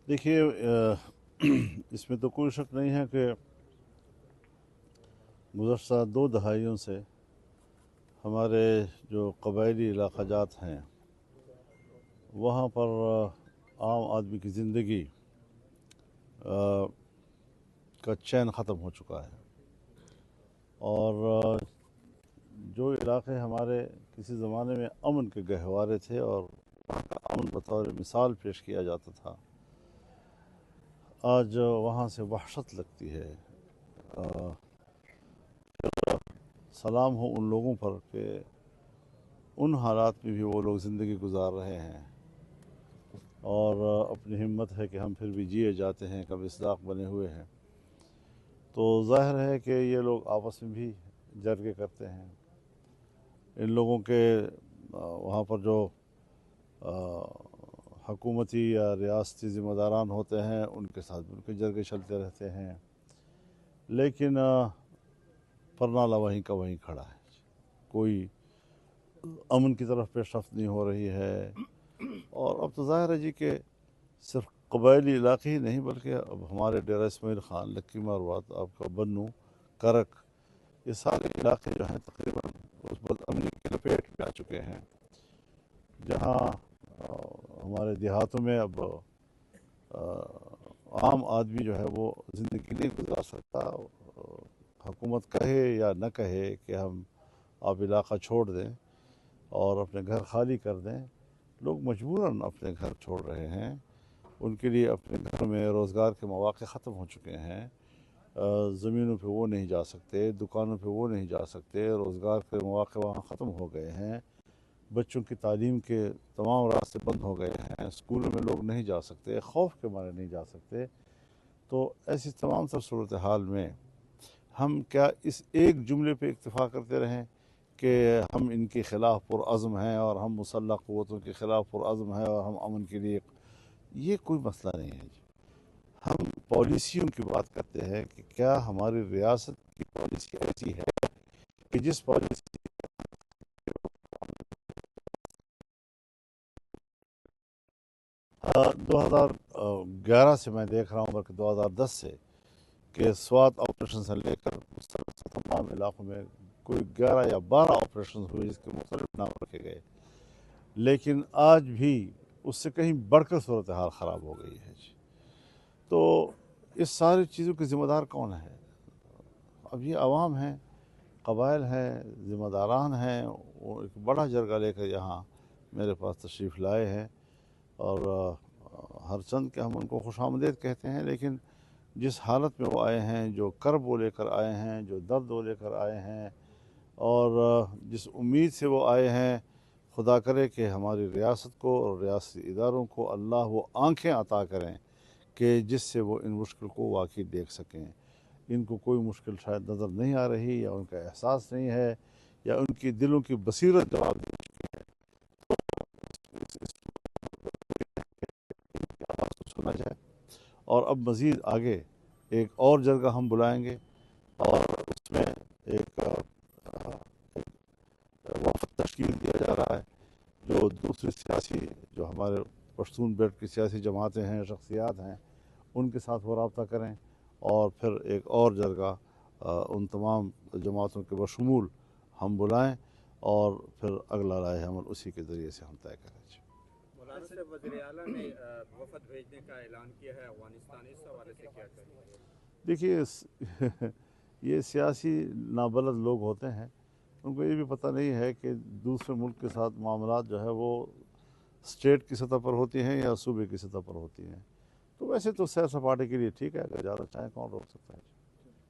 देखिए इसमें तो कोई शक नहीं है कि गुज़श्ता 2 दहाइयों से हमारे जो कबायली इलाक़ाजात हैं वहाँ पर आम आदमी की ज़िंदगी का चैन ख़त्म हो चुका है। और जो इलाक़े हमारे किसी ज़माने में अमन के गहवारे थे और वहाँ का अमन बतौर मिसाल पेश किया जाता था, आज वहाँ से वहशत लगती है। सलाम हो उन लोगों पर कि उन हालात में भी वो लोग ज़िंदगी गुजार रहे हैं और अपनी हिम्मत है कि हम फिर भी जिए जाते हैं, कब इसदाक बने हुए हैं। तो ज़ाहिर है कि ये लोग आपस में भी जरगे करते हैं। इन लोगों के वहाँ पर जो हकूमती या रियासती ज़िम्मेदारान होते हैं उनके साथ भी उनके जरगे चलते रहते हैं, लेकिन परनाला वहीं का वहीं खड़ा है। कोई अमन की तरफ पेशरफ्त नहीं हो रही है। और अब तो ज़ाहिर है जी कि सिर्फ कबायली इलाके ही नहीं बल्कि अब हमारे डेरा इस्माइल ख़ान, लक्की मारवात, आपका बन्नू, करक, ये सारे इलाके जो हैं तकरीबन उस बदअमनी की लपेट में आ चुके हैं, जहाँ हमारे देहातों में अब आम आदमी जो है वो ज़िंदगी नहीं गुजार सकता। हुकूमत कहे या न कहे कि हम आप इलाका छोड़ दें और अपने घर खाली कर दें, लोग मजबूरन अपने घर छोड़ रहे हैं। उनके लिए अपने घर में रोज़गार के मौक़े ख़त्म हो चुके हैं। ज़मीनों पे वो नहीं जा सकते, दुकानों पे वो नहीं जा सकते, रोज़गार के मौक़े वहाँ ख़त्म हो गए हैं। बच्चों की तालीम के तमाम रास्ते बंद हो गए हैं, स्कूलों में लोग नहीं जा सकते, खौफ के मारे नहीं जा सकते। तो ऐसी तमाम तर सूरत हाल में हम क्या इस एक जुमले पे इक्तफ़ा करते रहें कि हम इनके ख़िलाफ़ पुरअज़्म हैं और हम मुसल्लह क़ुव्वतों के ख़िलाफ़ पुरअज़्म हैं और हम अमन के लिए, ये कोई मसला नहीं है जी। हम पॉलिसियों की बात करते हैं कि क्या हमारी रियासत की पॉलिसी ऐसी है कि जिस पॉलिसी 2011 से मैं देख रहा हूँ, बल्कि 2010 से, कि स्वात ऑपरेशन से लेकर मुख्तलिफ तमाम इलाक़ों में कोई 11 या 12 ऑपरेशन हुए जिसके मुख्तलिफ नाम रखे गए, लेकिन आज भी उससे कहीं बढ़कर सूरत हाल ख़राब हो गई है जी। तो इस सारी चीज़ों के ज़िम्मेदार कौन है? अब ये अवाम हैं, कबाइल हैं, ज़िम्मेदारान हैं। वो एक बड़ा जरगा लेकर यहाँ मेरे पास तशरीफ़ लाए हैं और हर चंद के हम उनको खुशामदीद कहते हैं, लेकिन जिस हालत में वो आए हैं, जो कर्ब वो लेकर आए हैं, जो दर्द वो लेकर आए हैं और जिस उम्मीद से वो आए हैं, खुदा करे कि हमारी रियासत को और रियासती इदारों को अल्लाह वो आँखें अता करें कि जिससे वो इन मुश्किल को वाकई देख सकें। इनको कोई मुश्किल शायद नज़र नहीं आ रही, या उनका एहसास नहीं है, या उनकी दिलों की बसीरत जवाब दे चुकी है। इनकी आवाज़ को सुना जाए। और अब मज़ीद आगे एक और जगह हम बुलाएंगे और उसमें एक वफ़द तश्कील दिया जा रहा है, जो दूसरी सियासी, जो हमारे पश्तून बेल्ट की सियासी जमातें हैं, शख्सियात हैं, उनके साथ वो रब्ता करें और फिर एक और जरगा उन तमाम जमातों के बशमूल हम बुलाएं और फिर अगला राय अमल उसी के ज़रिए से हम तय करें। मौलाना साहब, वज़ीर आला ने वफ़द भेजने का ऐलान किया है अफ़गानिस्तान, इस हवाले से क्या कहेंगे? देखिए ये सियासी नाबलद लोग होते हैं, उनको ये भी पता नहीं है कि दूसरे मुल्क के साथ मामलात जो है वो स्टेट की सतह पर होती हैं या सूबे की सतह पर होती हैं। तो वैसे तो सैर सपाटे के लिए ठीक है, अगर ज़्यादा चाहें कौन रोक सकता है।